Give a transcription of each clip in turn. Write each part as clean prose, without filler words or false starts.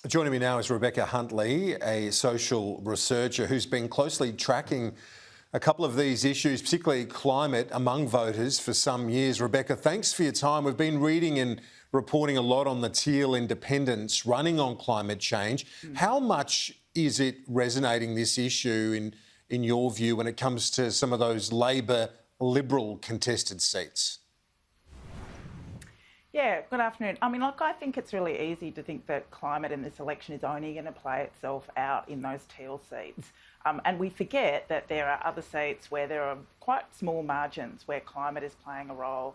Joining me now is Rebecca Huntley, a social researcher who's been closely tracking a couple of these issues, particularly climate, among voters for some years. Rebecca, thanks for your time. We've been reading and reporting a lot on the Teal independents running on climate change. How much is it resonating, this issue, in your view, when it comes to some of those Labor Liberal contested seats? Yeah, good afternoon. I think it's really easy to think that climate in this election is only going to play itself out in those Teal seats. And we forget that there are other seats where there are quite small margins where climate is playing a role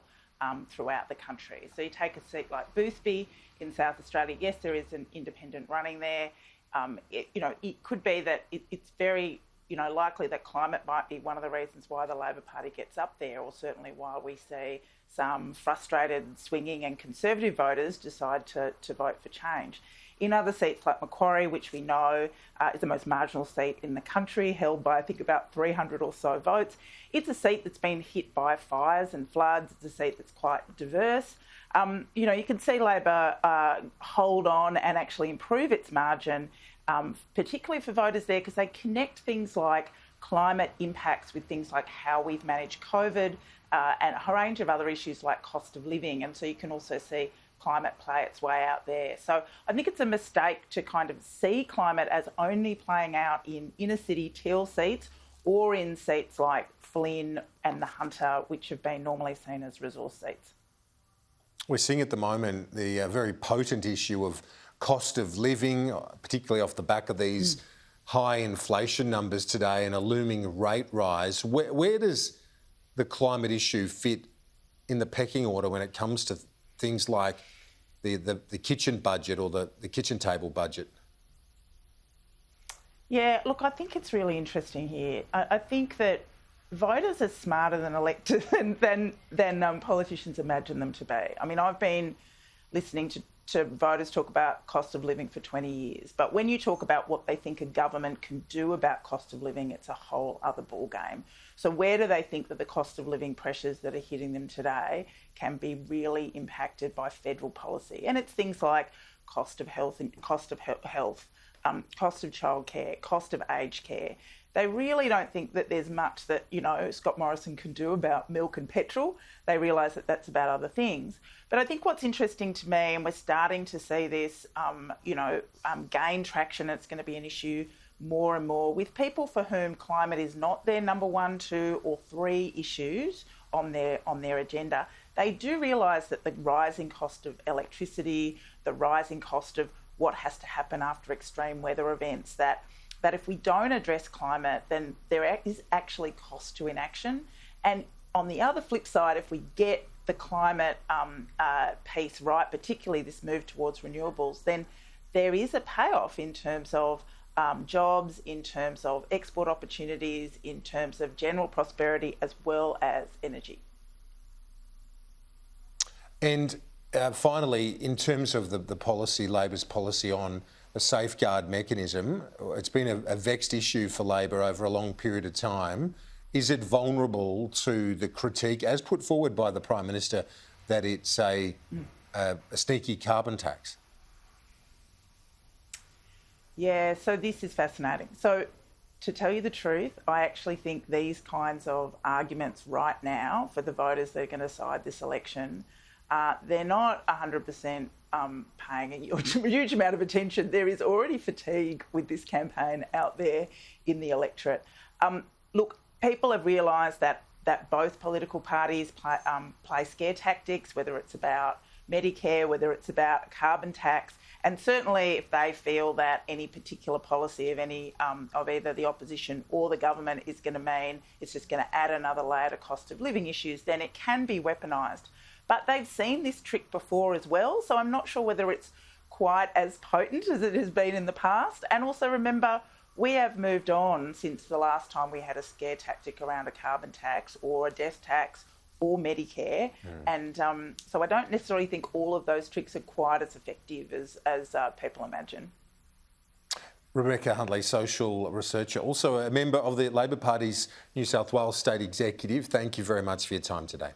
throughout the country. So you take a seat like Boothby in South Australia. Yes, there is an independent running there. It could be that it's very likely that climate might be one of the reasons why the Labor Party gets up there, or certainly why we see some frustrated swinging and Conservative voters decide to vote for change. In other seats like Macquarie, which we know is the most marginal seat in the country, held by I think about 300 or so votes, it's a seat that's been hit by fires and floods. It's a seat that's quite diverse. You can see Labor hold on and actually improve its margin, particularly for voters there, because they connect things like climate impacts with things like how we've managed COVID and a range of other issues like cost of living. And so you can also see climate play its way out there. So I think it's a mistake to kind of see climate as only playing out in inner city Teal seats or in seats like Flynn and the Hunter, which have been normally seen as resource seats. We're seeing at the moment the very potent issue of cost of living, particularly off the back of these high inflation numbers today and a looming rate rise. Where does the climate issue fit in the pecking order when it comes to things like the kitchen budget or the kitchen table budget? Yeah, look, I think it's really interesting here. I think that voters are smarter than electors than politicians imagine them to be. I've been listening to voters talk about cost of living for 20 years. But when you talk about what they think a government can do about cost of living, it's a whole other ballgame. So where do they think that the cost of living pressures that are hitting them today can be really impacted by federal policy? And it's things like cost of health, cost of childcare, cost of aged care. They really don't think that there's much that, Scott Morrison can do about milk and petrol. They realise that that's about other things. But I think what's interesting to me, and we're starting to see this, gain traction, it's going to be an issue more and more with people for whom climate is not their number 1, 2 or 3 issues on their agenda. They do realise that the rising cost of electricity, the rising cost of what has to happen after extreme weather events, that if we don't address climate, then there is actually cost to inaction. And on the other flip side, if we get the climate piece right, particularly this move towards renewables, then there is a payoff in terms of jobs, in terms of export opportunities, in terms of general prosperity, as well as energy. And finally, in terms of the policy, Labor's policy on a safeguard mechanism, it's been a vexed issue for Labor over a long period of time. Is it vulnerable to the critique, as put forward by the Prime Minister, that it's a sneaky carbon tax? Yeah, so this is fascinating. So to tell you the truth, I actually think these kinds of arguments right now for the voters that are going to decide this election, they're not 100% paying a huge amount of attention. There is already fatigue with this campaign out there in the electorate. Look, people have realised that both political parties play scare tactics, whether it's about Medicare, whether it's about a carbon tax, and certainly if they feel that any particular policy of either the opposition or the government is going to mean it's just going to add another layer to cost of living issues, then it can be weaponised. But they've seen this trick before as well, so I'm not sure whether it's quite as potent as it has been in the past. And also remember, we have moved on since the last time we had a scare tactic around a carbon tax or a death tax or Medicare. And so I don't necessarily think all of those tricks are quite as effective as people imagine. Rebecca Huntley, social researcher, also a member of the Labor Party's New South Wales State Executive. Thank you very much for your time today.